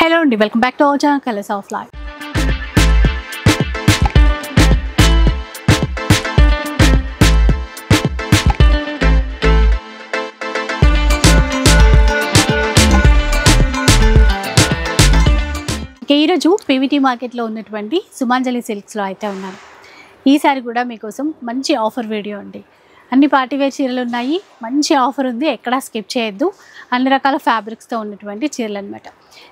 Hello and welcome back to our channel Colors of Life. ఈ రోజు PVT market లో ఉన్నటువంటి సుమాంజలి సిల్క్స్ లో అయితే ఉన్నాను. ఈసారి కూడా మీకోసం మంచి ఆఫర్ వీడియో అండి. అన్ని పార్టీ వేర్ చీరలు ఉన్నాయి, మంచి ఆఫర్ ఉంది, ఎక్కడా స్కిప్ చేయొద్దు. అన్ని రకాల ఫ్యాబ్రిక్స్తో ఉన్నటువంటి చీరలు అనమాట.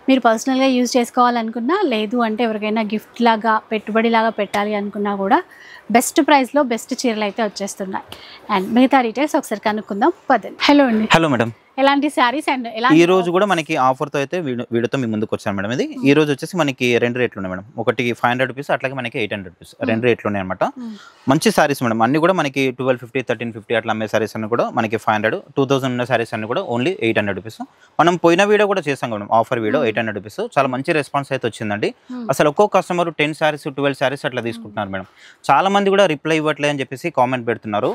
మీరు పర్సనల్గా యూజ్ చేసుకోవాలనుకున్నా, లేదు అంటే ఎవరికైనా గిఫ్ట్ లాగా పెట్టుబడి లాగా పెట్టాలి అనుకున్నా కూడా బెస్ట్ ప్రైస్లో బెస్ట్ చీరలు అయితే వచ్చేస్తున్నాయి. అండ్ మిగతా డీటెయిల్స్ ఒకసారి కనుక్కుందాం పదండి. హలో అండి. Hello madam. ఎలాంటి శారీస్ అండ్ ఈ రోజు కూడా మనకి ఆఫర్తో అయితే వీడియోతో మీ ముందుకు వచ్చాను మేడం. ఇది ఈ రోజు వచ్చేసి మనకి రెండు రేట్లు ఉన్నాయి మేడం. ఒకటి 500 రూపీస్, అట్లాగే మనకి 800 రూపీస్, రెండు రేట్లు ఉన్నాయి అనమాట. మంచి సారీస్ మేడం. అన్ని కూడా మనకి 1250, 1350 అట్లా అమ్మే సారీస్ అన్ని కూడా మనకి 500, 2000 ఉన్న సారీస్ అన్ని కూడా ఓన్లీ 800 రూపీస్. మనం పోయిన వీడియో కూడా చేసాం మేడం, ఆఫర్ వీడియో 800 రూపీస్. చాలా మంచి రెస్పాన్స్ అయితే వచ్చిందండి. అసలు ఒక్కో కస్టమర్ 10 సారీస్ 12 సారీస్ అట్లా తీసుకుంటున్నారు మేడం. చాలా మంది కూడా రిప్లై ఇవ్వట్లే అని చెప్పేసి కామెంట్ పెడుతున్నారు.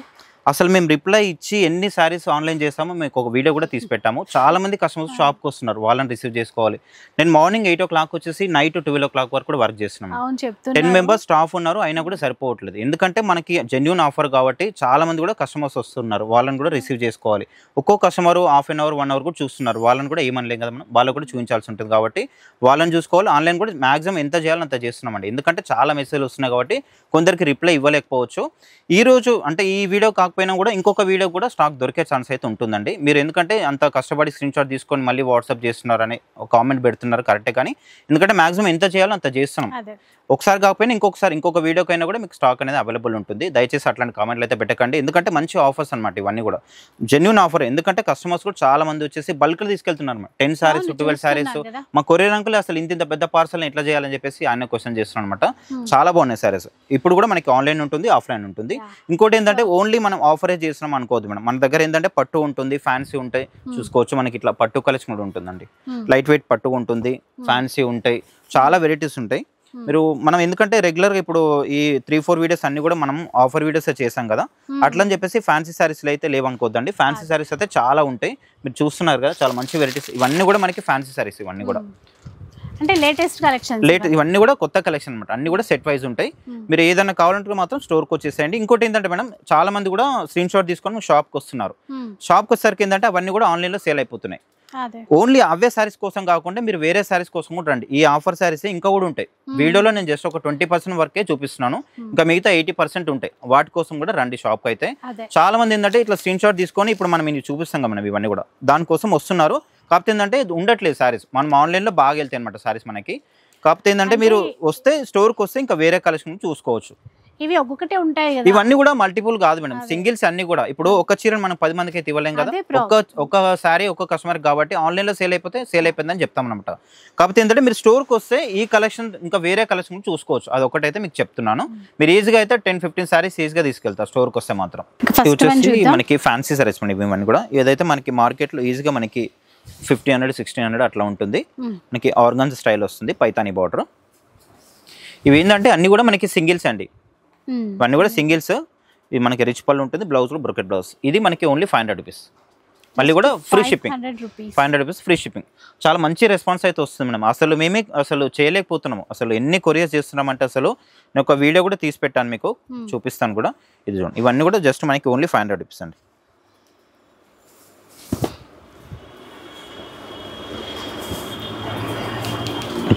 అసలు మేము రిప్లై ఇచ్చి ఎన్ని సారీస్ ఆన్లైన్ చేస్తామో మీకు ఒక వీడియో కూడా తీసి పెట్టాము. చాలా మంది కస్టమర్స్ షాప్కి వస్తున్నారు, వాళ్ళని రిసీవ్ చేసుకోవాలి. నేను మార్నింగ్ 8 o'clock వచ్చేసి నైట్ 12 o'clock వరకు కూడా వర్క్ చేస్తున్నాను. 10 members స్టాఫ్ ఉన్నారు, అయినా కూడా సరిపోవట్లేదు. ఎందుకంటే మనకి జెన్యూన్ ఆఫర్ కాబట్టి చాలా మంది కూడా కస్టమర్స్ వస్తున్నారు, వాళ్ళని కూడా రిసీవ్ చేసుకోవాలి. ఒక్కో customer half an hour 1 hour కూడా చూస్తున్నారు, వాళ్ళని కూడా ఏమనలేం కదా మనం, వాళ్ళకు కూడా చూపించాల్సి ఉంటుంది కాబట్టి వాళ్ళని చూసుకోవాలి. ఆన్లైన్ కూడా మాక్సిమం ఎంత చేయాలో అంత చేస్తున్నామండి. ఎందుకంటే చాలా మెసేజ్లు వస్తున్నాయి కాబట్టి కొందరికి రిప్లై ఇవ్వలేకపోవచ్చు. ఈ రోజు అంటే ఈ వీడియో కాకపోయినా కూడా ఇంకొక వీడియో కూడా స్టాక్ దొరికే ఛాన్స్ అయితే ఉంటుందండి. మీరు ఎందుకంటే అంత కష్టపడి స్క్రీన్ షాట్ తీసుకొని మళ్ళీ వాట్సాప్ చేస్తున్నారని ఒక కామెంట్ పెడుతున్నారు, కరెక్టే. కానీ ఎందుకంటే మాక్సిమం ఎంత చేయాలో అంత చేస్తున్నాం. ఒకసారి కాకపోయినా ఇంకొక వీడియోకైనా కూడా మీకు స్టాక్ అనేది అవైలబుల్ ఉంటుంది. దయచేసి అట్లాంటి కామెంట్లు అయితే పెట్టకండి, ఎందుకంటే మంచి ఆఫర్స్ అనమాట ఇవన్నీ కూడా జెన్యూన్ ఆఫర్. ఎందుకంటే కస్టమర్స్ కూడా చాలా మంది వచ్చేసి బల్క్లో తీసుకెళ్తున్నారు అన్నమాట. 10 సారీస్ 12 సారీస్. మా కొరియర్ అంకుల్ అసలు ఇంత పెద్ద పార్సల్ ఎట్లా చేయాలని చెప్పేసి ఆయన క్వశ్చన్ చేస్తున్నాను అనమాట. చాలా బాగున్నాయి సారీస్. ఇప్పుడు కూడా మనకి ఆన్లైన్ ఉంటుంది, ఆఫ్లైన్ ఉంటుంది. ఇంకోటి ఏంటంటే ఓన్లీ మనం ఆఫరే చేస్తున్నాం అనుకోవద్దు మేడం. మన దగ్గర ఏంటంటే పట్టు ఉంటుంది, ఫ్యాన్సీ ఉంటాయి, చూసుకోవచ్చు. మనకి ఇట్లా పట్టు కలెక్షన్ కూడా ఉంటుందండి. లైట్ వెయిట్ పట్టు ఉంటుంది, ఫ్యాన్సీ ఉంటాయి, చాలా వెరైటీస్ ఉంటాయి. మీరు మనం ఎందుకంటే రెగ్యులర్గా ఇప్పుడు ఈ 3-4 వీడియోస్ అన్ని కూడా మనం ఆఫర్ వీడియోస్ చేసాం కదా, అట్లా అని చెప్పేసి ఫ్యాన్సీ సారీస్లో అయితే లేవనుకోద్దండి. ఫ్యాన్సీ సారీస్ అయితే చాలా ఉంటాయి, మీరు చూస్తున్నారు కదా, చాలా మంచి వెరైటీస్. ఇవన్నీ కూడా మనకి ఫ్యాన్సీ సారీస్, ఇవన్నీ కూడా అంటే లేటెస్ట్ కలెక్షన్, ఇవన్నీ కూడా కొత్త కలెక్షన్ అనమాట. అన్ని కూడా సెట్ వైజ్ ఉంటాయి. మీరు ఏదైనా కావాలంటే మాత్రం స్టోర్కి వచ్చేసేయండి. ఇంకోటి ఏంటంటే మేడం, చాలా మంది కూడా స్క్రీన్ షాట్ తీసుకొని షాప్కి వస్తున్నారు. షాప్కి వచ్చేసరికి ఏంటంటే అవన్నీ కూడా ఆన్లైన్లో సేల్ అయిపోతున్నాయి. ఓన్లీ అవే సారీస్ కోసం కాకుండా మీరు వేరే సారీస్ కోసం కూడా రండి. ఈ ఆఫర్ సారీస్ ఇంకా కూడా ఉంటాయి. వీడియోలో నేను జస్ట్ ఒక 20% వరకే చూపిస్తున్నాను, ఇంకా మిగతా 80% ఉంటాయి. వాటి కోసం కూడా రండి షాప్కి అయితే. చాలా మంది ఏంటంటే ఇట్లా స్క్రీన్ షాట్ తీసుకొని ఇప్పుడు మనం ఇది చూపిస్తాం కదా మనం, ఇవన్నీ కూడా దానికోసం వస్తున్నారు. కాకపోతే ఏంటంటే ఉండట్లేదు సారీస్, మనం ఆన్లైన్లో బాగా వెళ్తాయి అనమాట సారీస్ మనకి. కాకపోతే ఏంటంటే మీరు వస్తే స్టోర్కి వస్తే ఇంకా వేరే కలెక్షన్ చూసుకోవచ్చు. ఇవి ఒక్కొక్కటే ఉంటాయి కదా, ఇవన్నీ కూడా మల్టిపుల్ కాదు మేడం, సింగిల్స్ అన్ని కూడా. ఇప్పుడు ఒక చీరను మనం 10 మందికి అయితే ఇవ్వలేం కదా, ఒక సారీ ఒక కస్టమర్ కాబట్టి ఆన్లైన్ లో సేల్ అయిపోయిందని చెప్తాం అనమాట. కాకపోతే ఏంటంటే మీరు స్టోర్కి వస్తే ఈ కలెక్షన్ ఇంకా వేరే కలెక్షన్ చూసుకోవచ్చు. అది ఒకటైతే మీకు చెప్తున్నాను. మీరు ఈజీగా అయితే 10-15 సారీస్ ఈజీగా తీసుకెళ్తారు స్టోర్కి వస్తే మాత్రం. వచ్చేసి మనకి ఫ్యాన్సీ సారీస్ ఇవన్నీ కూడా. ఏదైతే మనకి మార్కెట్ లో ఈజీగా మనకి 1500-1600 అట్లా ఉంటుంది. మనకి ఆర్గాన్స్ స్టైల్ వస్తుంది, పైతానీ బార్డర్. ఇవి ఏంటంటే అన్ని కూడా మనకి సింగిల్స్ అండి, ఇవన్నీ కూడా సింగిల్స్. ఇది మనకి రిచ్ పళ్ళు ఉంటుంది, బ్లౌజ్ కూడా బ్రొకెట్ బ్లౌజ్. ఇది మనకి ఓన్లీ 500 రూపీస్, మళ్ళీ కూడా free shipping. 500 rupees free shipping. చాలా మంచి రెస్పాన్స్ అయితే వస్తుంది మేడం. అసలు మేమే అసలు చేయలేకపోతున్నాము, అసలు ఎన్ని కొరియర్స్ చేస్తున్నామంటే అసలు నేను ఒక వీడియో కూడా తీసి పెట్టాను, మీకు చూపిస్తాను కూడా. ఇది చూడండి, ఇవన్నీ కూడా జస్ట్ మనకి ఓన్లీ 500 రూపీస్ అండి.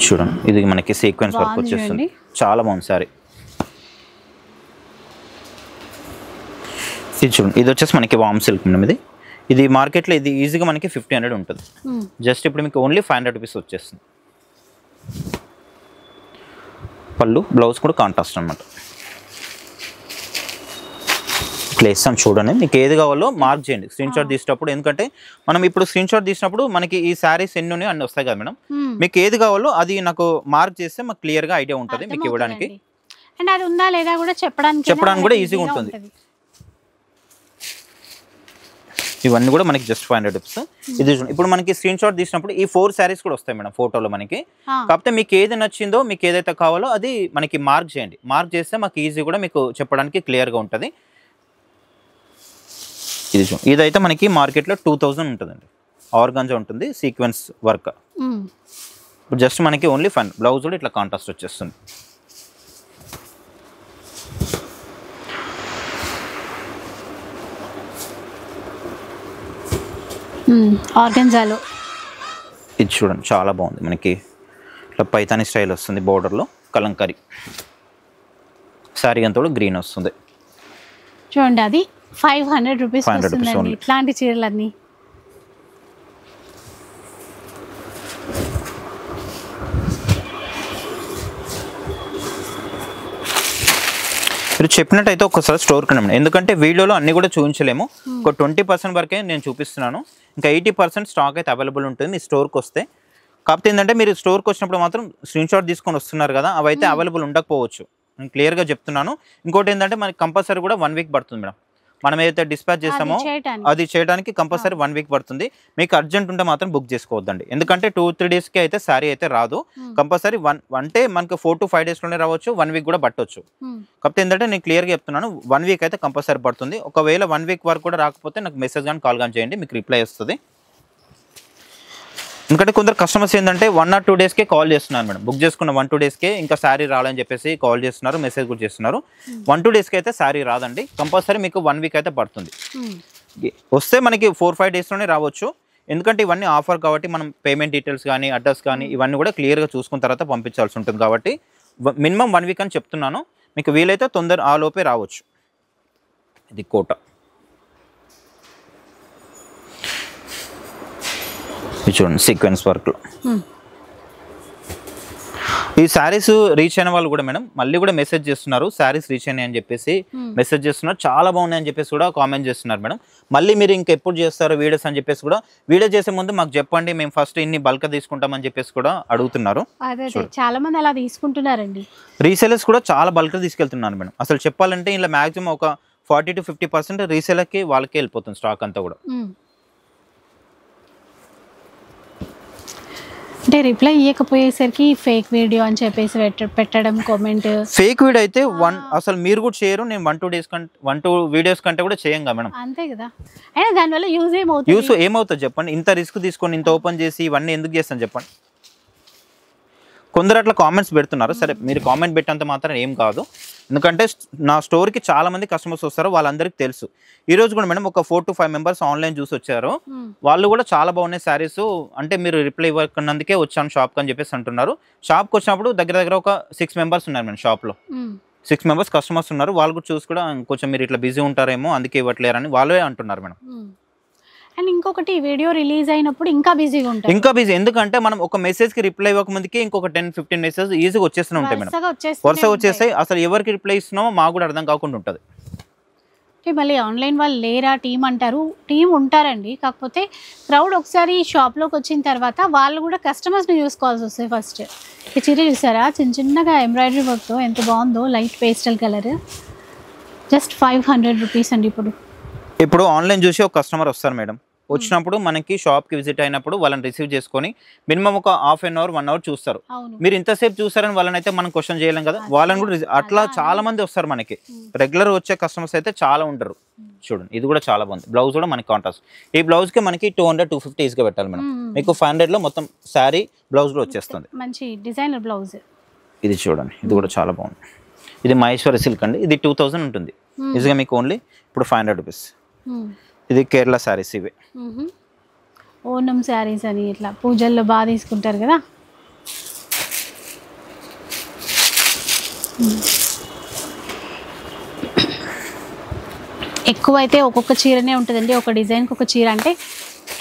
చూడండి, ఇది మనకి సీక్వెన్స్ వర్క్ వచ్చేస్తుంది, చాలా బాగుంది సారీ. ఇది చూడండి, ఇది వచ్చేసి మనకి వామ్ సిల్క్ మేడం. ఇది మార్కెట్లో ఇది ఈజీగా మనకి 1500 ఉంటుంది. జస్ట్ ఇప్పుడు మీకు ఓన్లీ 500 రూపీస్ వచ్చేస్తుంది. పళ్ళు బ్లౌజ్ కూడా కాంట్రాస్ట్ అనమాట. ప్లేస్ అని చూడండి, మీకు ఏది కావాలో మార్క్ చేయండి స్క్రీన్ షాట్ తీసినప్పుడు. ఎందుకంటే మనం ఇప్పుడు స్క్రీన్ షాట్ తీసినప్పుడు మనకి ఈ శారీస్ ఎన్ని ఉన్నాయి అన్ని వస్తాయి కదా మేడం. మీకు ఏది కావాలో అది నాకు మార్క్ చేస్తే మాకు క్లియర్గా ఐడియా ఉంటుంది మీకు ఇవ్వడానికి. అండ్ అది ఉందా లేదా కూడా చెప్పడానికి కూడా ఈజీగా ఉంటుంది. ఇవన్నీ కూడా మనకి జస్ట్ 500 రూపీస్. ఇది ఇప్పుడు మనకి స్క్రీన్ షాట్ తీసినప్పుడు ఈ 4 సారీస్ కూడా వస్తాయి మేడం ఫోటోలో మనకి. కాకపోతే మీకు ఏది నచ్చిందో, మీకు ఏదైతే కావాలో అది మనకి మార్క్ చేయండి. మార్క్ చేస్తే మాకు ఈజీ కూడా మీకు చెప్పడానికి క్లియర్గా ఉంటుంది. ఇదైతే మనకి మార్కెట్లో 2000 ఉంటుందండి. ఆర్గాంజా ఉంటుంది, సీక్వెన్స్ వర్క్. ఇప్పుడు జస్ట్ మనకి ఓన్లీ ఫైన్ బ్లౌజ్ కూడా ఇట్లా కాంట్రాస్ట్ వచ్చేస్తుంది. ఆర్గన్జాలో ఇది చూడండి చాలా బాగుంది, మనకి ఇట్లా పైతాని స్టైల్ వస్తుంది, బోర్డర్లో కలంకారీ శారీ అంతా కూడా గ్రీన్ వస్తుంది. చూడండి అది 500 రూపీస్ 500 rupees వస్తుందండి only. ఇట్లాంటి చీరలన్నీ. మీరు చెప్పినట్టయితే ఒకసారి స్టోర్కి రండి, ఎందుకంటే వీడియోలో అన్ని కూడా చూపించలేము. ఒక 20% వరకే నేను చూపిస్తున్నాను, ఇంకా 80% స్టాక్ అయితే అవైలబుల్ ఉంటుంది మీ స్టోర్కి వస్తే. కాకపోతే ఏంటంటే మీరు స్టోర్కి వచ్చినప్పుడు మాత్రం స్క్రీన్ షాట్ తీసుకొని వస్తున్నారు కదా, అవి అయితే అవైలబుల్ ఉండకపోవచ్చు, నేను క్లియర్గా చెప్తున్నాను. ఇంకోటి ఏంటంటే మనకి కంపల్సరీ కూడా 1 వీక్ పడుతుంది మేడం. మనం ఏదైతే డిస్పాచ్ చేస్తామో అది చేయడానికి కంపల్సరీ 1 వీక్ పడుతుంది. మీకు అర్జెంట్ ఉంటే మాత్రం బుక్ చేసుకోవద్దండి, ఎందుకంటే 2-3 డేస్కి అయితే శారీ అయితే రాదు. కంపల్సరీ అంటే మనకి 4 to 5 డేస్లోనే రావచ్చు, 1 వీక్ కూడా పట్టవచ్చు. కాకపోతే ఏంటంటే నేను క్లియర్గా చెప్తున్నాను, 1 వీక్ అయితే కంపల్సరీ పడుతుంది. ఒకవేళ 1 వీక్ వరకు కూడా రాకపోతే నాకు మెసేజ్ కానీ కాల్ కానీ చేయండి, మీకు రిప్లై వస్తుంది. ఎందుకంటే కొందరు కస్టమర్స్ ఏంటంటే 1 or 2 డేస్కే కాల్ చేస్తున్నారు మేడం, బుక్ చేసుకున్న 1-2 డేస్కే ఇంకా శారీ రావాలని చెప్పేసి కాల్ చేస్తున్నారు, మెసేజ్ కూడా చేస్తున్నారు. 1-2 డేస్కి అయితే శారీ రాదండి, కంపల్సరీ మీకు 1 వీక్ అయితే పడుతుంది. వస్తే మనకి 4-5 డేస్లోనే రావచ్చు, ఎందుకంటే ఇవన్నీ ఆఫర్ కాబట్టి మనం పేమెంట్ డీటెయిల్స్ కానీ అడ్రస్ కానీ ఇవన్నీ కూడా క్లియర్గా చూసుకున్న తర్వాత పంపించాల్సి ఉంటుంది. కాబట్టి మినిమం 1 వీక్ అని చెప్తున్నాను, మీకు వీలైతే తొందర ఆ లోపే రావచ్చు. ఇది కోట, చూడండి సీక్వెన్స్ వర్క్లో. ఈ శారీస్ రీచ్ అయిన వాళ్ళు కూడా మేడం మళ్ళీ కూడా మెసేజ్ చేస్తున్నారు, శారీస్ రీచ్ అయినాయి అని చెప్పేసి మెసేజ్ చేస్తున్నారు, చాలా బాగున్నాయి అని చెప్పేసి కూడా కామెంట్ చేస్తున్నారు మేడం. మళ్ళీ మీరు ఇంకెప్పుడు చేస్తారు వీడియోస్ అని చెప్పేసి కూడా, వీడియో చేసే ముందు మాకు చెప్పండి, మేము ఫస్ట్ ఇన్ని బల్క్ తీసుకుంటామని చెప్పేసి కూడా అడుగుతున్నారు. చాలా మంది అలా తీసుకుంటున్నారండి, రీసేలర్స్ కూడా చాలా బల్క్ తీసుకెళ్తున్నారు మేడం. అసలు చెప్పాలంటే ఇలా మాక్సిమం ఒక 40 to 50% రీసేలర్కి వాళ్ళకే వెళ్ళిపోతుంది స్టాక్ అంతా కూడా. అంటే రిప్లై ఇవ్వకపోయేసరికి ఫేక్ వీడియో అని చెప్పేసి పెట్టడం కామెంట్. ఫేక్ వీడియో అయితే అసలు మీరు కూడా చేయరు, నేను 1-2 డేస్ కంటే 1-2 వీడియోస్ కంటే కూడా చేయంగా మేడం. అంతే కదా, అయినా దానివల్ల యూజ్ ఏమవుతుంది చెప్పండి, ఇంత రిస్క్ తీసుకొని ఇంత ఓపెన్ చేసి ఇవన్నీ ఎందుకు చేస్తాను చెప్పండి. కొందరు అట్లా కామెంట్స్ పెడుతున్నారు, సరే మీరు కామెంట్ పెట్టేంత మాత్రం ఏం కాదు, ఎందుకంటే నా స్టోర్కి చాలా మంది కస్టమర్స్ వస్తారు, వాళ్ళందరికీ తెలుసు. ఈ రోజు కూడా మేడం ఒక 4 to 5 మెంబర్స్ ఆన్లైన్ చూసి వచ్చారు, వాళ్ళు కూడా చాలా బాగున్నాయి శారీస్, అంటే మీరు రిప్లై ఇవ్వకున్నందుకే వచ్చాను షాప్కి అని చెప్పేసి అంటున్నారు. షాప్కి వచ్చినప్పుడు దగ్గర ఒక 6 మెంబర్స్ ఉన్నారు మేడం షాప్లో, 6 మెంబర్స్ కస్టమర్స్ ఉన్నారు. వాళ్ళు కూడా చూసి కూడా కొంచెం మీరు ఇట్లా బిజీ ఉంటారేమో అందుకే ఇవ్వట్లేరని వాళ్ళే అంటున్నారు మేడం. అండ్ ఇంకొకటి వీడియో రిలీజ్ అయినప్పుడు ఇంకా బిజీగా ఉంటాయి, ఇంకా బిజీ, ఎందుకంటే మనం ఒక మెసేజ్కి రిప్లై ఇవ్వకముందుకే ఇంకొక 10-15 మెసేజ్ ఈజీగా వచ్చేస్తూనే ఉంటాయి మేడం, వరుసగా వచ్చేస్తాయి. అసలు ఎవరికి రిప్లై ఇస్తున్నామో మాకు కూడా అర్థం కాకుండా ఉంటుంది. మళ్ళీ ఆన్లైన్ వాళ్ళు లేరా టీం అంటారు, టీం ఉంటారండి, కాకపోతే క్రౌడ్ ఒకసారి షాప్లోకి వచ్చిన తర్వాత వాళ్ళు కూడా కస్టమర్స్ని చూసుకోవాల్సి వస్తుంది. ఫస్ట్ ఈ చీర చూసారా, చిన్నగా ఎంబ్రాయిడరీ వర్క్తో ఎంత బాగుందో, light pastel colour, just 500 rupees అండి. ఇప్పుడు ఆన్లైన్ చూసి ఒక కస్టమర్ వస్తారు మేడం, వచ్చినప్పుడు మనకి షాప్కి విజిట్ అయినప్పుడు వాళ్ళని రిసీవ్ చేసుకొని మినిమం ఒక ½ an hour 1 hour చూస్తారు. మీరు ఇంతసేపు చూసారని వాళ్ళని అయితే మనం క్వశ్చన్ చేయలేం కదా, వాళ్ళని కూడా అట్లా చాలా మంది వస్తారు మనకి, రెగ్యులర్ వచ్చే కస్టమర్స్ అయితే చాలా ఉంటారు. చూడండి ఇది కూడా చాలా బాగుంది, బ్లౌజ్ కూడా మనకి కాంట్రాస్ట్. ఈ బ్లౌజ్కి మనకి 200-250 ఈజీగా పెట్టాలి మేడం, మీకు 500లో మొత్తం శారీ బ్లౌజ్ కూడా వచ్చేస్తుంది, మంచి డిజైనర్ బ్లౌజ్. ఇది చూడండి ఇది కూడా చాలా బాగుంది, ఇది మహేశ్వరి సిల్క్ అండి, ఇది 2000 ఉంటుంది ఈజీగా, మీకు ఓన్లీ ఇప్పుడు 500 రూపీస్. ఇది కేరళ శారీస్, ఇవి ఓనం శారీస్ అని ఇట్లా పూజల్లో బాగా తీసుకుంటారు కదా. ఎక్కువైతే ఒక్కొక్క చీరనే ఉంటుందండి, ఒక డిజైన్కి ఒక చీర. అంటే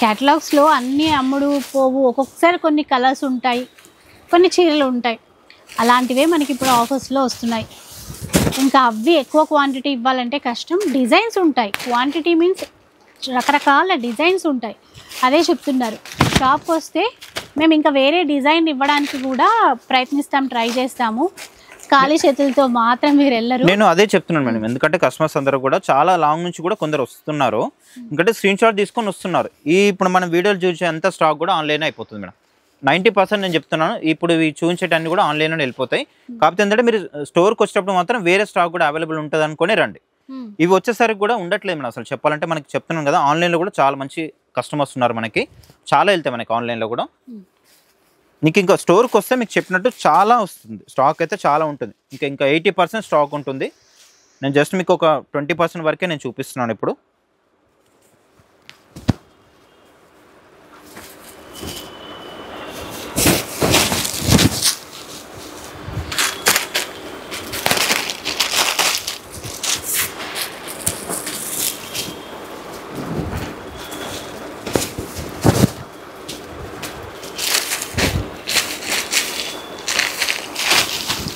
క్యాటలాగ్స్లో అన్నీ అమ్ముడు పోవు, ఒక్కొక్కసారి కొన్ని కలర్స్ ఉంటాయి, కొన్ని చీరలు ఉంటాయి, అలాంటివే మనకి ఇప్పుడు ఆఫర్స్లో వస్తున్నాయి. ఇంకా అవి ఎక్కువ క్వాంటిటీ ఇవ్వాలంటే కష్టం, డిజైన్స్ ఉంటాయి, క్వాంటిటీ మీన్స్ రకరకాల డిజైన్స్ ఉంటాయి. అదే చెప్తున్నారు, షాప్కి వస్తే మేము ఇంకా వేరే డిజైన్ ఇవ్వడానికి కూడా ప్రయత్నిస్తాం, ట్రై చేస్తాము, ఖాళీ చేతులతో మాత్రం మీరు వెళ్ళరు. నేను అదే చెప్తున్నాను మేడం, ఎందుకంటే కస్టమర్స్ అందరూ కూడా చాలా లాంగ్ నుంచి కూడా కొందరు వస్తున్నారు, ఎందుకంటే స్క్రీన్ షాట్ తీసుకొని వస్తున్నారు. ఇప్పుడు మనం వీడియోలు చూసే అంత స్టాక్ కూడా ఆన్లైన్ అయిపోతుంది మేడం, 90% నేను చెప్తున్నాను. ఇప్పుడు ఇవి చూపించేటన్ని కూడా ఆన్లైన్లో వెళ్ళిపోతాయి. కాకపోతే ఏంటంటే మీరు స్టోర్కి వచ్చేటప్పుడు మాత్రం వేరే స్టాక్ కూడా అవైలబుల్ ఉంటుంది అనుకునే రండి. ఇవి వచ్చేసరికి కూడా ఉండట్లేదు మేడం, అసలు చెప్పాలంటే మనకి చెప్తున్నాను కదా, ఆన్లైన్లో కూడా చాలా మంచి కస్టమర్స్ ఉన్నారు, మనకి చాలా వెళ్తాయి మనకి ఆన్లైన్లో కూడా. నీకు ఇంకా స్టోర్కి వస్తే మీకు చెప్పినట్టు చాలా వస్తుంది, స్టాక్ అయితే చాలా ఉంటుంది. ఇంకా 80% స్టాక్ ఉంటుంది. నేను జస్ట్ మీకు ఒక 20% వరకే నేను చూపిస్తున్నాను ఇప్పుడు.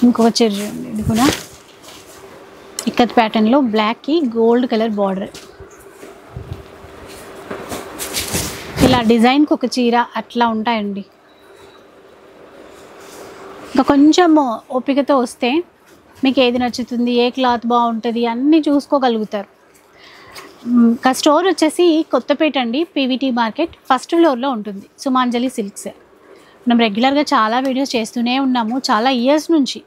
ఇంకొక చీర చూడండి, ఇది కూడా ఇక్కత్ ప్యాటర్న్లో బ్లాక్కి గోల్డ్ కలర్ బార్డర్. ఇలా డిజైన్కి ఒక చీర అట్లా ఉంటాయండి. ఇంకా కొంచెం ఓపికతో వస్తే మీకు ఏది నచ్చుతుంది, ఏ క్లాత్ బాగుంటుంది అన్నీ చూసుకోగలుగుతారు. ఇంకా స్టోర్ వచ్చేసి కొత్తపేట అండి, పీవీటీ మార్కెట్ ఫస్ట్ ఫ్లోర్లో ఉంటుంది సుమాంజలి సిల్క్స్. మనం రెగ్యులర్గా చాలా వీడియోస్ చేస్తూనే ఉన్నాము, చాలా ఇయర్స్ నుంచి.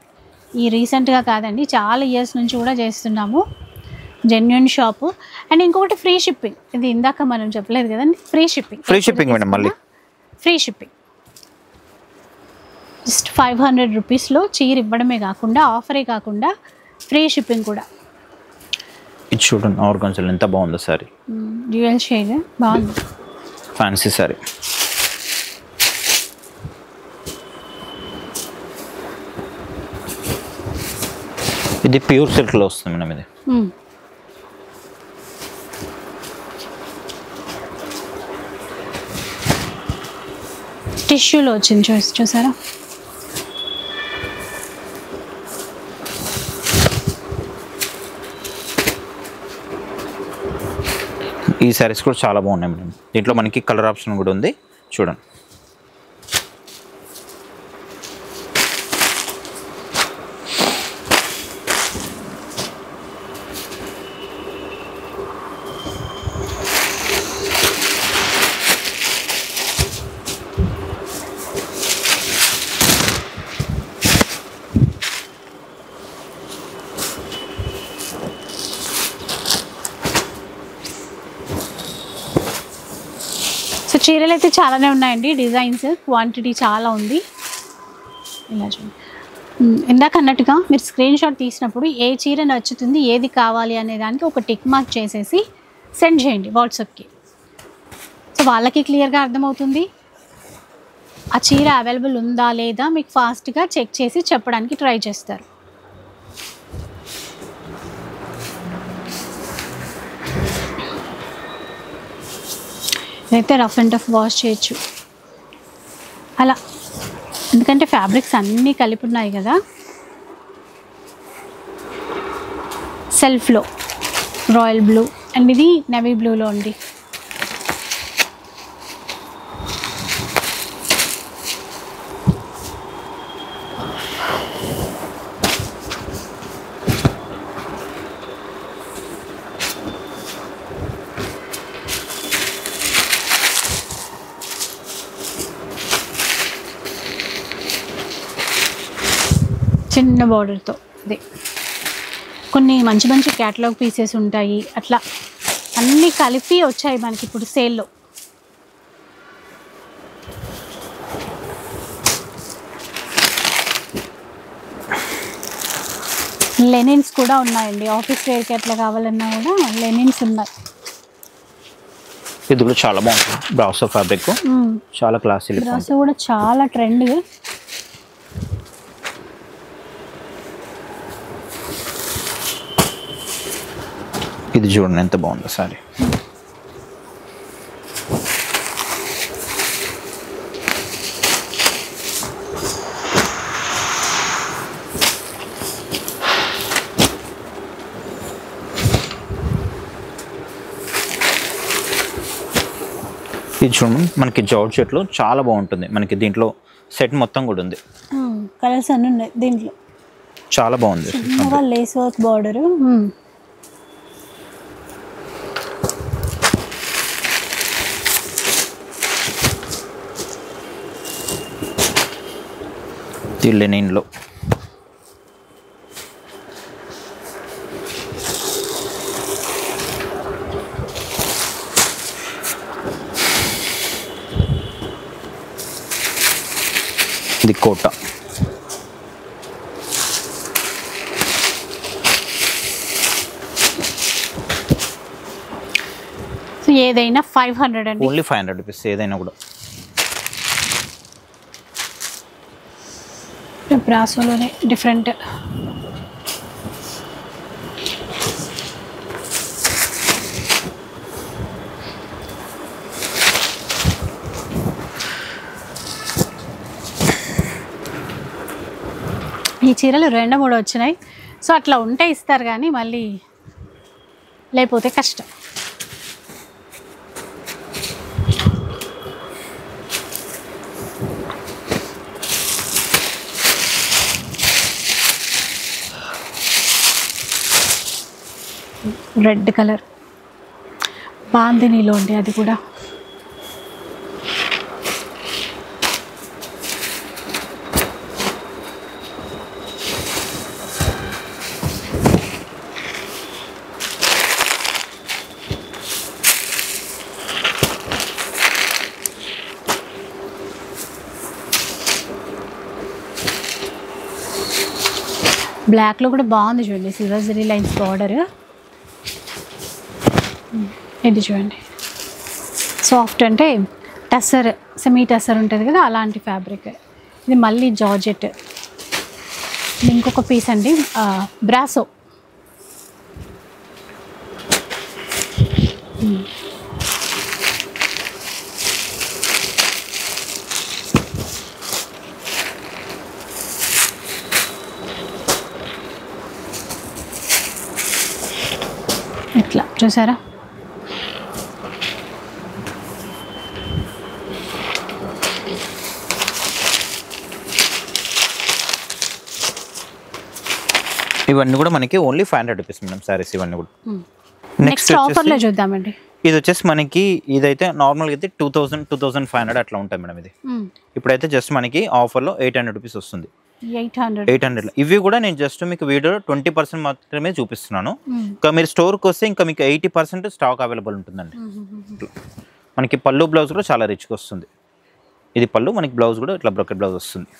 ఈ రీసెంట్గా కాదండి, చాలా ఇయర్స్ నుంచి కూడా చేస్తున్నాము. Genuine shop. అండ్ ఇంకొకటి ఫ్రీ షిప్పింగ్, ఇది ఇందాక మనం చెప్పలేదు కదండి, ఫ్రీ షిప్పింగ్ మేడం. మళ్ళీ ఫ్రీ షిప్పింగ్ జస్ట్ 500 రూపీస్లో చీర ఇవ్వడమే కాకుండా, ఆఫరే కాకుండా ఫ్రీ షిప్పింగ్ కూడా. ఇది చూడండి ఆర్గాన్జాలో ఎంత బాగుందో సారీ, డ్యూయల్ షేడ్ బాగుంది, ఫ్యాన్సీ సారీ. ఇది ప్యూర్ సిల్క్లో వస్తుంది మేడం. ఇది టిష్యూలో వచ్చింది చూసారా. ఈ సారీస్ కూడా చాలా బాగున్నాయి మేడం. దీంట్లో మనకి కలర్ ఆప్షన్ కూడా ఉంది చూడండి. సో చీరలు అయితే చాలానే ఉన్నాయండి, డిజైన్స్ క్వాంటిటీ చాలా ఉంది. ఇలా చూడండి, ఇందాక అన్నట్టుగా మీరు స్క్రీన్ షాట్ తీసినప్పుడు ఏ చీర నచ్చుతుంది, ఏది కావాలి అనే దానికి ఒక టిక్ మార్క్ చేసేసి సెండ్ చేయండి వాట్సాప్కి. సో వాళ్ళకి క్లియర్గా అర్థమవుతుంది ఆ చీర అవైలబుల్ ఉందా లేదా, మీకు ఫాస్ట్గా చెక్ చేసి చెప్పడానికి ట్రై చేస్తారు. ఇదైతే రఫ్ అండ్ టఫ్ వాష్ చేయొచ్చు అలా, ఎందుకంటే ఫ్యాబ్రిక్స్ అన్నీ కలిపి ఉన్నాయి కదా. సెల్ఫ్లో రాయల్ బ్లూ అండ్ ఇది నేవీ బ్లూలో ఉంది. చిన్న బార్డర్తో ఇది కొన్ని మంచి మంచి క్యాటలాగ్ పీసెస్ ఉంటాయి, అట్లా అన్నీ కలిపి వచ్చాయి మనకి ఇప్పుడు సేల్లో. లెనిన్స్ కూడా ఉన్నాయండి, ఆఫీస్ వేర్కి ఎట్లా కావాలన్నా కూడా లెనిన్స్ ఉన్నాయి. ఇది కూడా చాలా బాగుంటుంది, బ్రాసో ఫ్యాబ్రిక్, చాలా క్లాసీ. బ్రాసో కూడా చాలా ట్రెండ్. ఇది చూడండి ఎంత బాగుందో సారీ. ఇది చూడండి మనకి జార్జెట్లో చాలా బాగుంటుంది, మనకి దీంట్లో సెట్ మొత్తం కూడా ఉంది, కలర్స్ అన్నీ ఉన్నాయి దీంట్లో, చాలా బాగుంది. Lace work border. లెనిన్లో ఇది కోట. సో ఏదైనా 500 అండి. ఓన్లీ 500 రూపీస్ ఏదైనా కూడా. బ్రాసోలోనే డిఫరెంట్. ఈ చీరలు 2-3 వచ్చినాయి. సో అట్లా ఉంటే ఇస్తారు కానీ మళ్ళీ లేకపోతే కష్టం. రెడ్ కలర్ బాందినీలో ఉండే అది కూడా. బ్లాక్లో కూడా బాగుంది చూడండి, సిల్వర్ జరీ లైన్స్ బార్డర్. ఇది చూడండి సాఫ్ట్ అంటే టస్సర్, సెమీ టస్సర్ ఉంటుంది కదా అలాంటి ఫ్యాబ్రిక్. ఇది మళ్ళీ జార్జెట్. ఇంకొక పీస్ అండి బ్రాసో. ఇట్లా చూసారా, ఇవన్నీ కూడా మనకి ఓన్లీ 500 రూపీస్ మేడం సారీస్ ఇవన్నీ కూడా. నెక్స్ట్ ఆఫర్లో చూద్దామండి. ఇది వచ్చేసి మనకి ఇదైతే నార్మల్గా అయితే 2000 2500 అట్లా ఉంటాయి మేడం. ఇది ఇప్పుడైతే జస్ట్ మనకి ఆఫర్లో 800 రూపీస్ వస్తుంది. 800. ఇవి కూడా నేను జస్ట్ మీకు వీడియో 20% మాత్రమే చూపిస్తున్నాను. ఇంకా మీరు స్టోర్కి వస్తే ఇంకా మీకు 80% స్టాక్ అవైలబుల్ ఉంటుందండి. మనకి పళ్ళు బ్లౌజ్ కూడా చాలా రిచ్గా వస్తుంది. ఇది పళ్ళు, మనకి బ్లౌజ్ కూడా ఇట్లా బ్రొకెట్ బ్లౌజ్ వస్తుంది.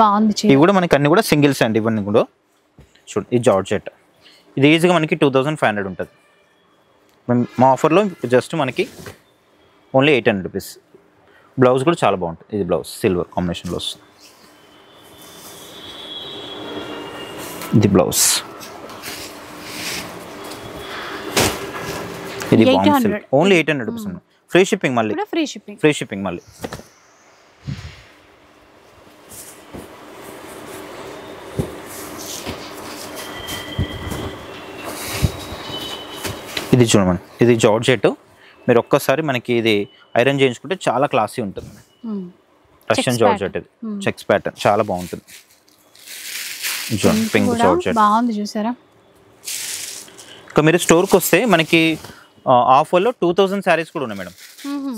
బాగుంది. ఇవి కూడా మనకి అన్ని కూడా సింగిల్స్ అండి. ఇవన్నీ కూడా చూడండి, ఇది జార్జెట్. ఇది ఈజీగా మనకి 2500 ఉంటుంది. మా ఆఫర్లో జస్ట్ మనకి ఓన్లీ 800 రూపీస్. బ్లౌజ్ కూడా చాలా బాగుంటుంది. ఇది బ్లౌజ్ సిల్వర్ కాంబినేషన్లో వస్తుంది. ఇది బ్లౌజ్. ఇది ఓన్లీ 800 రూపీస్. ఫ్రీ షిప్పింగ్ మళ్ళీ. ఫ్రీ షిప్పింగ్ మళ్ళీ. ఇది చూడమని, ఇది జార్జెట్. మీరు ఒక్కసారి మనకి ఇది ఐరన్ చేయించుకుంటే చాలా క్లాసీ ఉంటుంది. రష్యన్ జార్జెట్, ఇది చెక్స్ ప్యాటర్న్ చాలా బాగుంటుంది. పింక్ జార్జెట్ బాగుంది చూసారా. ఇంకా మీరు స్టోర్కి వస్తే మనకి ఆఫర్లో 2000 శారీస్ కూడా ఉన్నాయి మేడం.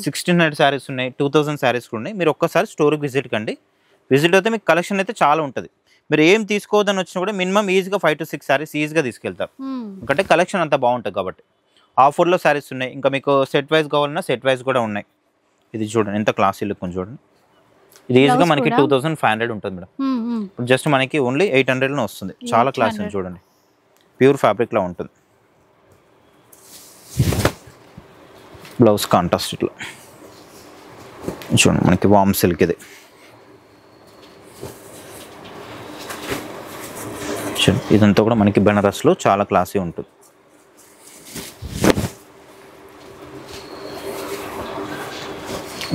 1600 శారీస్ ఉన్నాయి, 2000 శారీస్ కూడా ఉన్నాయి. మీరు ఒక్కసారి స్టోర్కి విజిట్ కండి. విజిట్ అయితే మీకు కలెక్షన్ అయితే చాలా ఉంటుంది. మీరు ఏం తీసుకోవద్దని వచ్చినా కూడా మినిమం ఈజీగా 5 to 6 శారీస్ ఈజీగా తీసుకెళ్తారు. ఎందుకంటే కలెక్షన్ అంతా బాగుంటుంది కాబట్టి. ఆఫర్లో శారీస్ ఉన్నాయి. ఇంకా మీకు సెట్ వైజ్ కావాలన్నా సెట్ వైజ్ కూడా ఉన్నాయి. ఇది చూడండి ఎంత క్లాసీ లుక్ ఉంది చూడండి. ఇది ఈజీగా మనకి 2500 ఉంటుంది మేడం. ఇప్పుడు జస్ట్ మనకి ఓన్లీ 800లో వస్తుంది. చాలా క్లాసీ ఉంది చూడండి. ప్యూర్ ఫ్యాబ్రిక్లో ఉంటుంది. బ్లౌజ్ కాంట్రాస్ట్ ఇట్లా చూడండి, మనకి వామ్ సిల్క్. ఇది ఇదంతా కూడా మనకి బెనారస్లో చాలా క్లాసీ ఉంటుంది.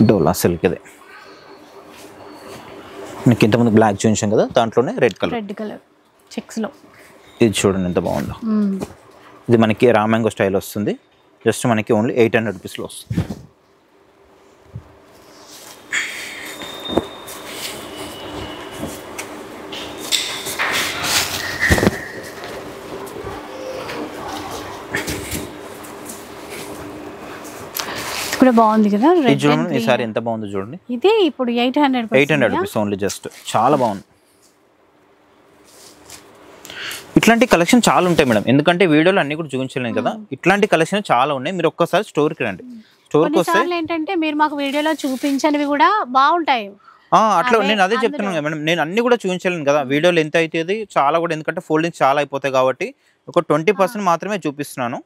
డోలా సిల్క్. ఇది మీకు ఇంతకుముందు బ్లాక్ చూపించాం కదా, దాంట్లోనే రెడ్ కలర్ చెక్స్లో. ఇది చూడండి ఎంత బాగుందో. ఇది మనకి రామ్యాంగో స్టైల్ వస్తుంది. జస్ట్ మనకి ఓన్లీ 800 రూపీస్లో వస్తుంది. కూడా బాగుంది కదా. ఇది చూడండి ఈసారి ఎంత బాగుందో చూడండి. ఇది ఇప్పుడు 800 రూపీస్ ఓన్లీ. జస్ట్ చాలా బాగుంది. ఇట్లాంటి కలెక్షన్ చాలా ఉంటాయి మేడం. ఎందుకంటే వీడియోలో అన్ని కూడా చూపించలేను కదా. ఇట్లాంటి కలెక్షన్ చాలా ఉన్నాయి. మీరు ఒక్కసారి స్టోర్కి రండి. స్టోర్కి వస్తే ఏంటంటే మీరు మాకు వీడియోలో చూపించనివి కూడా బాగుంటాయి. అట్లా నేను అదే చెప్తున్నాను కదా మేడం, నేను అన్ని కూడా చూపించలేను కదా, వీడియోలో ఎంత అవుతుంది చాలా కూడా, ఎందుకంటే ఫోల్డింగ్ చాలా అయిపోతాయి కాబట్టి ఒక 20% మాత్రమే చూపిస్తున్నాను.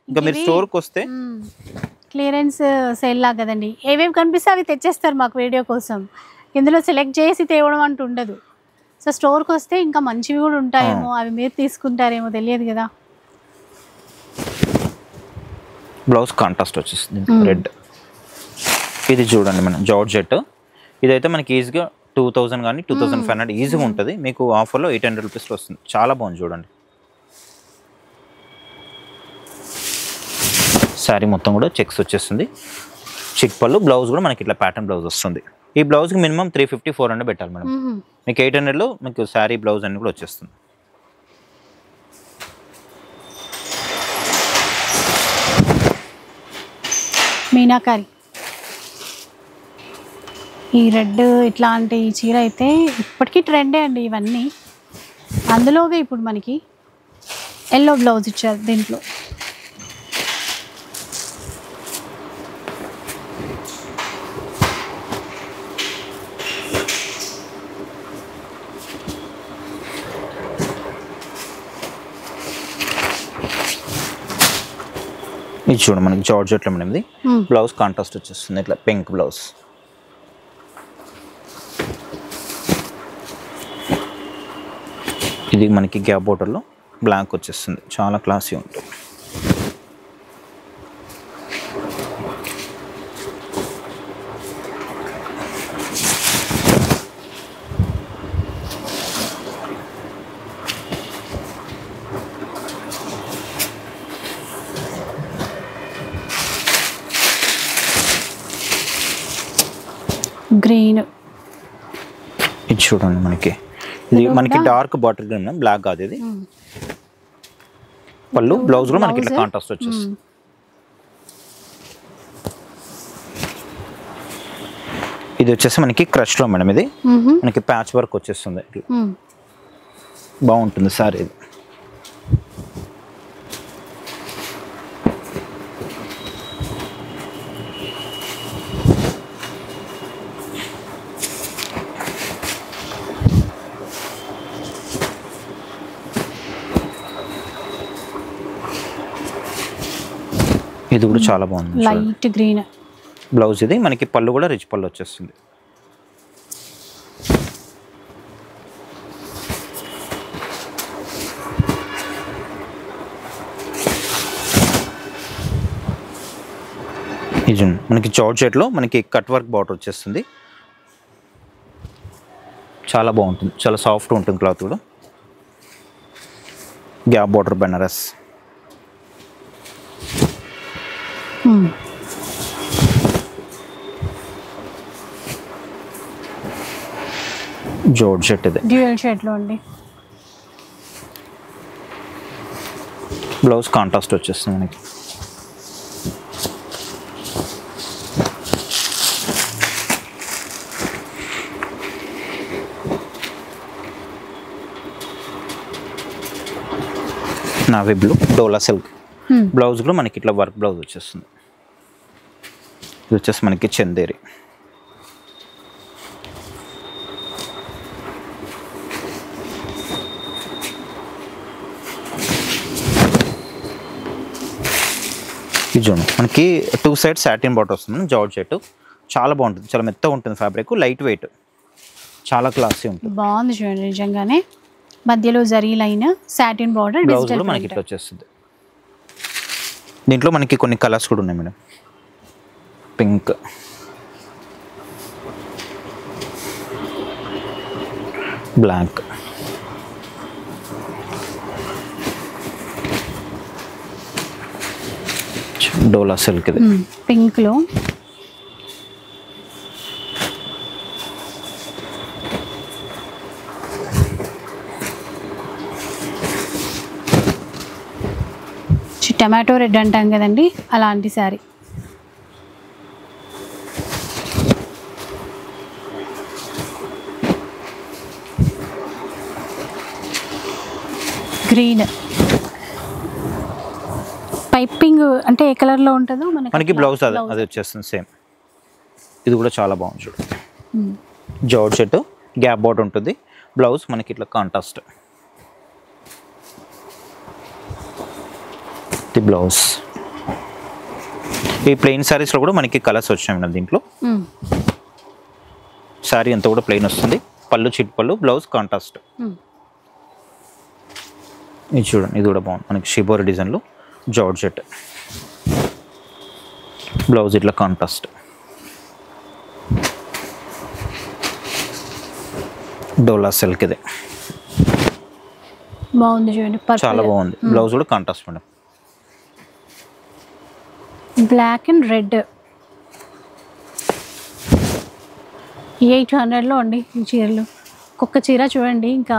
ఇంకా మీరు స్టోర్కి వస్తే క్లియరెన్స్ సేల్ లా కదండి, ఏవేవి కనిపిస్తే అవి తెచ్చేస్తారు మాకు వీడియో కోసం, ఇందులో సెలెక్ట్ చేసి తేవడం అంటూ ఉండదు. సో స్టోర్కి వస్తే ఇంకా మంచివి కూడా ఉంటాయేమో, అవి మీరు తీసుకుంటారేమో తెలియదు కదా. బ్లౌజ్ కాంట్రాస్ట్ వచ్చేస్తుంది రెడ్. ఇది చూడండి మనం జార్జెట్, ఇదైతే మనకి ఈజీగా 2000 కానీ 2500 ఈజీగా ఉంటుంది. మీకు ఆఫర్లో 800 రూపీస్లో వస్తుంది. చాలా బాగుంది చూడండి. శారీ మొత్తం కూడా చెక్స్ వచ్చేస్తుంది, చిక్ పళ్ళు, బ్లౌజ్ కూడా మనకి ఇట్లా ప్యాటర్న్ బ్లౌజ్ వస్తుంది. ఈ బ్లౌజ్కి మినిమం 350-400 పెట్టాలి మేడం. మీకు 800లో మీకు శారీ బ్లౌజ్ అన్ని కూడా వచ్చేస్తుంది. మీనాకారి, ఈ రెడ్ ఇట్లాంటి చీర అయితే ఇప్పటికీ ట్రెండే అండి ఇవన్నీ. అందులోగా ఇప్పుడు మనకి ఎల్లో బ్లౌజ్ ఇచ్చారు దీంట్లో. ఇది చూడండి మనకి జార్జెట్లో మేడం, ఇది బ్లౌజ్ కాంట్రాస్ట్ వచ్చేస్తుంది ఇట్లా పింక్ బ్లౌజ్. ఇది మనకి గ్యాప్ బోర్డర్లో బ్లాక్ వచ్చేస్తుంది, చాలా క్లాసీ ఉంటుంది. గ్రీన్, ఇది చూడండి మనకి, ఇది మనకి డార్క్ బాటిల్ గ్రీన్, బ్లాక్ కాదు ఇది. పళ్ళు బ్లౌజ్ కూడా మనకి ఇట్లా కాంట్రాస్ట్ వచ్చేస్తుంది. ఇది వచ్చేసి మనకి క్రష్ లో మేడం, ఇది మనకి ప్యాచ్ వర్క్ వచ్చేస్తుంది, బాగుంటుంది సార్. ఇది ఇది కూడా చాలా బాగుంది, లైట్ గ్రీన్ బ్లౌజ్. ఇది మనకి పళ్ళు కూడా రిచ్ పళ్ళు వచ్చేస్తుంది. ఇది మనకి జార్జెట్లో మనకి కట్ వర్క్ బార్డర్ వచ్చేస్తుంది, చాలా బాగుంటుంది, చాలా సాఫ్ట్ ఉంటుంది క్లాత్ కూడా. గ్యాప్ బార్డర్ బెనారస్, జార్జెట్, ఇది డ్యూయల్ షేడ్ లో అండి. బ్లౌజ్ కాంట్రాస్ట్ వచ్చేస్తుంది మనకి. నావీ బ్లూ డోలా సిల్క్, బ్లౌజ్ కూడా మనకి ఇట్లా వర్క్ బ్లౌజ్ వచ్చేస్తుంది. ఇది వచ్చేసి మనకి చందేరి, ఇది చూడండి మనకి 2 సైడ్ సాటిన్ బార్డర్ వస్తుంది జార్జెట్, చాలా బాగుంటుంది, చాలా మెత్తగా ఉంటుంది ఫ్యాబ్రిక్, లైట్ వెయిట్, చాలా క్లాసీ ఉంటుంది. బాగుంది చూడండి నిజంగానే, మధ్యలో zari line, satin border, blouse కూడా మనకి ఇట్లా వచ్చేస్తుంది. దీంట్లో మనకి కొన్ని కలర్స్ కూడా ఉన్నాయి మేడం, పింక్, బ్లాక్, డోలా సిల్క్, ఇది పింక్ లో టమాటో రెడ్ అంటాం కదండి, అలాంటి శారీ. గ్రీన్ పైపింగ్ అంటే ఏ కలర్ లో ఉంటుందో మనకి బ్లౌజ్ అది వచ్చేస్తుంది సేమ్. ఇది కూడా చాలా బాగుంది చూడండి. జార్జెట్ గ్యాప్ బార్డర్ ఉంటుంది. బ్లౌజ్ మనకి ఇట్లా కాంట్రాస్ట్ ది బ్లౌజ్. ఈ ప్లెయిన్ శారీస్లో కూడా మనకి కలర్స్ వచ్చాయి మేడం. దీంట్లో శారీ అంతా కూడా ప్లెయిన్ వస్తుంది. పళ్ళు చిట్ పళ్ళు, బ్లౌజ్ కాంట్రాస్ట్. ఇది చూడండి, ఇది కూడా బాగుంది మనకి షిబోరి డిజైన్లో జార్జెట్. బ్లౌజ్ ఇట్లా కాంట్రాస్ట్. డోలా సిల్క్ ఇది బాగుంది చూడండి, చాలా బాగుంది. బ్లౌజ్ కూడా contrast madam. Black and red 800లో అండి ఈ చీరలు. ఒక్కొక్క చీర చూడండి, ఇంకా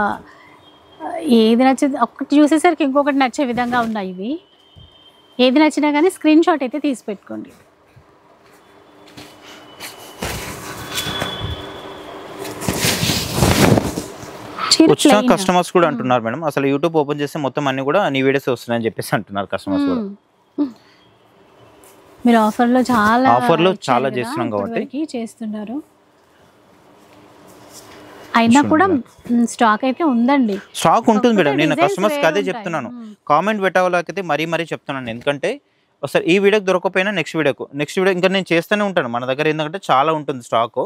ఏది నచ్చేది ఒక్కటి చూసేసరికి ఇంకొకటి నచ్చే విధంగా ఉన్నాయి ఇవి. ఏది నచ్చినా కానీ స్క్రీన్ షాట్ అయితే తీసి పెట్టుకోండి. వచ్చిన కస్టమర్స్ కూడా అంటున్నారు మేడం, అసలు యూట్యూబ్ ఓపెన్ చేస్తే మొత్తం అన్ని కూడా నీ వీడియోస్ వస్తున్నాయని చెప్పేసి అంటున్నారు కస్టమర్స్ కూడా. మీరు ఆఫర్లో చాలా చేస్తున్నాం కాబట్టి చేస్తున్నారు. అయినా కూడా స్టాక్ అయితే ఉందండి. స్టాక్ ఉంటుంది మేడం. నేను కస్టమర్స్కి అదే చెప్తున్నాను. కామెంట్ పెట్టే వాళ్ళకైతే మరీ చెప్తున్నాను. ఎందుకంటే అసలు ఈ వీడియోకి దొరకపోయినా నెక్స్ట్ వీడియో ఇంకా నేను చేస్తూనే ఉంటాను మన దగ్గర. ఎందుకంటే చాలా ఉంటుంది స్టాక్.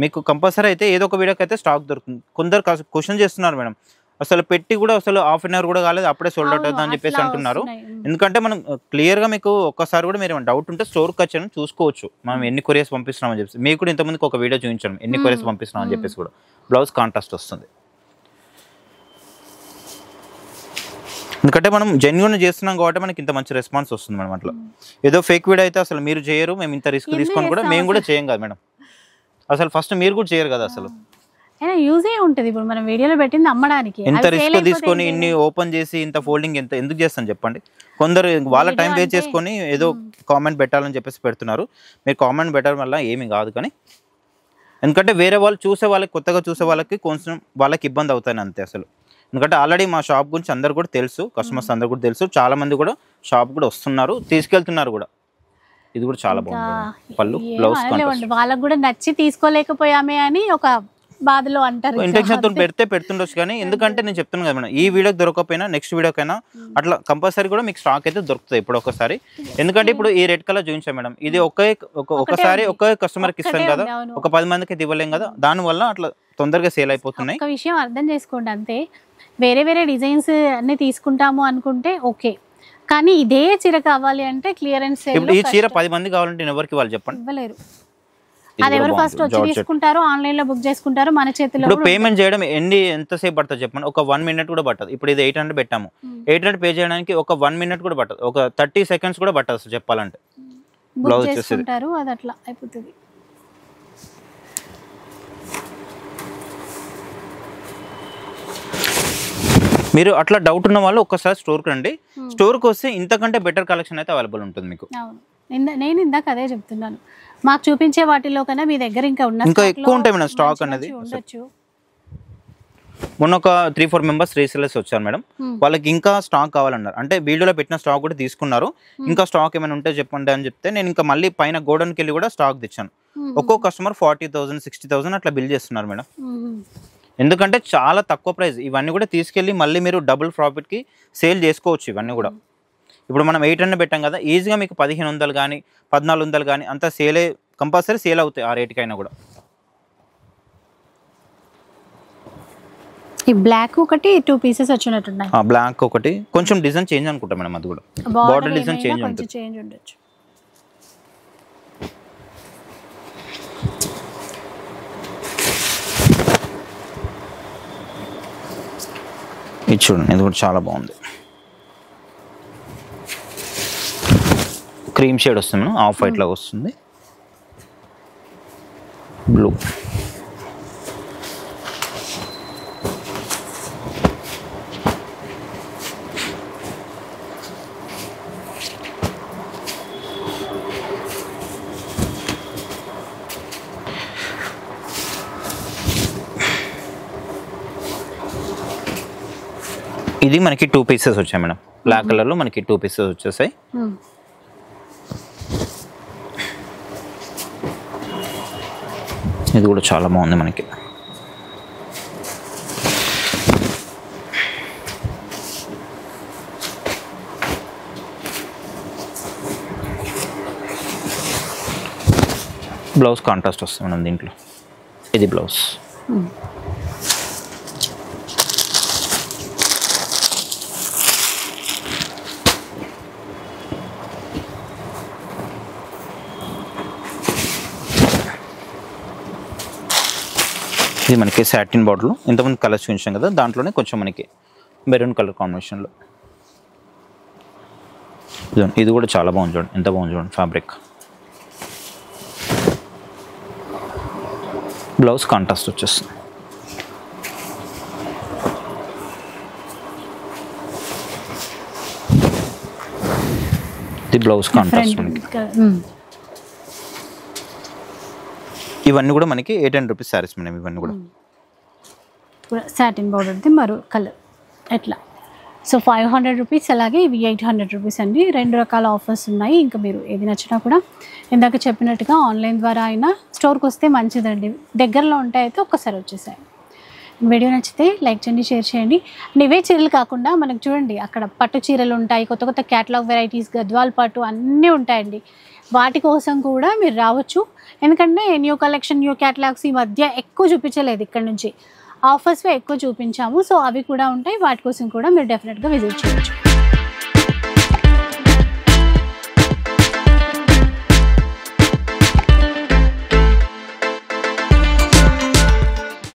మీకు కంపల్సరీ అయితే ఏదో ఒక వీడియోకి అయితే స్టాక్ దొరుకుతుంది. కొందరు క్వశ్చన్ చేస్తున్నారు మేడం, అసలు పెట్టి కూడా అసలు హాఫ్ అన్ అవర్ కూడా కాలేదు అప్పుడే సోల్డ్ అవుట్ అవుతుంది అని చెప్పేసి అంటున్నారు. ఎందుకంటే మనం క్లియర్గా మీకు ఒక్కసారి కూడా మీరు డౌట్ ఉంటే స్టోర్కి వచ్చాను చూసుకోవచ్చు మనం ఎన్ని కొరియర్స్ పంపిస్తున్నామని చెప్పేసి. మీకు కూడా ఇంతమందికి ఒక వీడియో చూపించాను ఎన్ని కొరియర్స్ పంపిస్తున్నాం అని చెప్పేసి కూడా. బ్లౌజ్ కాంట్రాస్ట్ వస్తుంది. ఎందుకంటే మనం జెన్యూన్ చేస్తున్నాం కాబట్టి మనకి ఇంత మంచి రెస్పాన్స్ వస్తుంది మేడం. అట్లా ఏదో ఫేక్ వీడియో అయితే అసలు మీరు చేయరు, మేము ఇంత రిస్క్ తీసుకొని కూడా మేము కూడా చేయం కదా మేడం. అసలు ఫస్ట్ మీరు కూడా చేయరు కదా అసలు. యూజే ఉంటుంది. ఇప్పుడు మనం వీడియోలో పెట్టింది అమ్మడానికి, ఎంత రిస్క్ తీసుకొని ఇన్ని ఓపెన్ చేసి ఇంత ఫోల్డింగ్ ఎందుకు చేస్తాను చెప్పండి. కొందరు వాళ్ళ టైం వేస్ట్ చేసుకొని ఏదో కామెంట్ పెట్టాలని చెప్పేసి పెడుతున్నారు. మీరు కామెంట్ పెట్టడం వల్ల ఏమీ కాదు, కానీ ఎందుకంటే వేరే వాళ్ళు చూసే వాళ్ళకి, కొత్తగా చూసే వాళ్ళకి కొంచెం వాళ్ళకి ఇబ్బంది అవుతాయి అంతే అసలు. ఎందుకంటే ఆల్రెడీ మా షాప్ గురించి అందరు కూడా తెలుసు, కస్టమర్స్ అందరు కూడా తెలుసు. చాలా మంది కూడా షాప్ కూడా వస్తున్నారు, తీసుకెళ్తున్నారు కూడా. ఇది కూడా చాలా బాగుంది. పళ్ళు బ్లౌజ్ వాళ్ళకి కూడా నచ్చి తీసుకోలేకపోయామే అని ఒక బాధలో అంటారు. ఇంటెన్షన్తో పెడుతుండొచ్చు, కానీ ఎందుకంటే నేను చెప్తున్నాను కదా మేడం, ఈ వీడియోకి దొరకకపోయినా నెక్స్ట్ వీడియోకైనా అట్లా కంపల్సరీ కూడా మీకు స్టాక్ అయితే దొరుకుతుంది ఇప్పుడు ఒకసారి. ఎందుకంటే ఇప్పుడు ఈ రెడ్ కలర్ చూపించాం మేడం, ఇది ఒకసారి ఒకే కస్టమర్కి ఇస్తాం కదా, ఒక 10 మందికి అయితే ఇవ్వలేం కదా, దానివల్ల అట్లా తొందరగా సేల్ అయిపోతున్నాయి. ఒక విషయం అర్థం చేసుకోండి అంతే. వేరే డిజైన్స్ అన్ని తీసుకుంటాము అనుకుంటే ఓకే, కానీ ఇదే చీర కావాలి అంటే క్లియరెన్స్ సేల్. ఇప్పుడు ఈ చీర 10 మంది కావాలంటే ఎవరికి వాళ్ళు చెప్పండి, ఇవ్వలేరు. అది ఎవరు ఫస్ట్ వచ్చి తీసుకుంటారో ఆన్లైన్ లో బుక్ చేసుకుంటారో మన చేతిలో. ఇప్పుడు పేమెంట్ చేయడం ఎంతసేపు పడుతుంది చెప్పండి? ఒక 1 మినిట్ కూడా పట్టదు. ఇప్పుడు ఇది 800 పెట్టాము, 800 పే చేయడానికి ఒక 1 మినిట్ కూడా పట్టదు, ఒక 30 సెకండ్స్ కూడా పట్టదు అసలు చెప్పాలంటే. బ్లౌజ్ చేసుకుంటారు, అది అట్లా అయిపోతుంది. మీరు అట్లా డౌట్ ఉన్న వాళ్ళు ఒక్కసారి స్టోర్కి రండి. స్టోర్కి వస్తే ఇంతకంటే బెటర్ కలెక్షన్ అయితే అవైలబుల్ ఉంటుంది మీకు. నేను ఇందాక అదే చెప్తున్నాను, మాకు చూపించే వాటిలో కన్నా మీ దగ్గర ఇంకా ఎక్కువ ఉంటాయి మేడం స్టాక్ అనేది. మొన్న ఒక 3-4 మెంబర్స్ రీసెలర్స్ వచ్చారు మేడం, వాళ్ళకి ఇంకా స్టాక్ కావాలన్నారు. అంటే వీడియోలో పెట్టిన స్టాక్ కూడా తీసుకున్నారు. ఇంకా స్టాక్ ఏమైనా ఉంటే చెప్పండి అని చెప్తే నేను ఇంకా మళ్ళీ పైన గోడౌన్కి వెళ్ళి కూడా స్టాక్ తెచ్చాను. ఒక్కో కస్టమర్ 40,000 60,000 అట్లా బిల్ చేస్తున్నారు మేడం. ఎందుకంటే చాలా తక్కువ ప్రైస్. ఇవన్నీ కూడా తీసుకెళ్ళి మళ్ళీ మీరు డబుల్ ప్రాఫిట్కి సేల్ చేసుకోవచ్చు ఇవన్నీ కూడా. ఇప్పుడు మనం 800 పెట్టాం కదా, ఈజీగా మీకు 1500 కానీ 1400 కానీ అంతా కంపల్సరీ సేల్ అవుతాయి ఆ రేటుకైనా కూడా. ఈ బ్లాక్ ఒకటి 2 పీసెస్ వచ్చినట్టున్నాయి. బ్లాక్ ఒకటి కొంచెం డిజైన్ చేంజ్ అనుకుంటా మేడం, అది కూడా బార్డర్ డిజైన్ చేంజ్ ఉండొచ్చు. ఇది చూడండి, ఇది కూడా చాలా బాగుంది. క్రీమ్ షేడ్ వస్తుంది మేడం, ఆఫ్ వైట్ లాగా వస్తుంది. బ్లూ ఇది మనకి 2 పీసెస్ వచ్చాయి మేడం. బ్లాక్ కలర్ లో మనకి 2 పీసెస్ వచ్చేసాయి. ఇది కూడా చాలా బాగుంది మనకి. బ్లౌజ్ కాంట్రాస్ట్ వస్తుంది మనం దీంట్లో. ఇది బ్లౌజ్. ఇది మనకి సాటిన్ బార్డర్లో ఇంతకుముందు కలర్స్ చూపించాం కదా, దాంట్లోనే కొంచెం మనకి మెరూన్ కలర్ కాంబినేషన్లో. ఇది కూడా చాలా బాగుంది చూడండి, ఎంత బాగుంది చూడండి ఫ్యాబ్రిక్. బ్లౌజ్ కాంట్రాస్ట్ వచ్చేస్తుంది. ఇది బ్లౌజ్ కాంట్రాస్ట్ మనకి. ఇవన్నీ కూడా మనకి 800 రూపీస్ శారీస్ మేడం. ఇవన్నీ కూడా సాటిన్ బార్డర్ది మరో కలర్ ఎట్లా. సో 500 రూపీస్, అలాగే ఇవి 800 రూపీస్ అండి. 2 రకాల ఆఫర్స్ ఉన్నాయి. ఇంకా మీరు ఏది నచ్చినా కూడా ఇందాక చెప్పినట్టుగా ఆన్లైన్ ద్వారా అయినా స్టోర్కి వస్తే మంచిదండి. దగ్గరలో ఉంటే అయితే ఒక్కసారి వచ్చేసాయి. వీడియో నచ్చితే లైక్ చేయండి, షేర్ చేయండి. ఇవే చీరలు కాకుండా మనకు చూడండి అక్కడ పట్టు చీరలు ఉంటాయి, కొత్త కొత్త క్యాటలాగ్ వెరైటీస్, గద్వాల్ పట్టు అన్నీ ఉంటాయండి. వాటి కోసం కూడా మీరు రావచ్చు. ఎందుకంటే న్యూ కలెక్షన్, న్యూ క్యాటలాగ్స్ ఈ మధ్య ఎక్కువ చూపించలేదు, ఇక్కడ నుంచి ఆఫర్స్వే ఎక్కువ చూపించాము. సో అవి కూడా ఉంటాయి, వాటి కోసం కూడా మీరు డెఫినెట్గా విజిట్ చేయవచ్చు.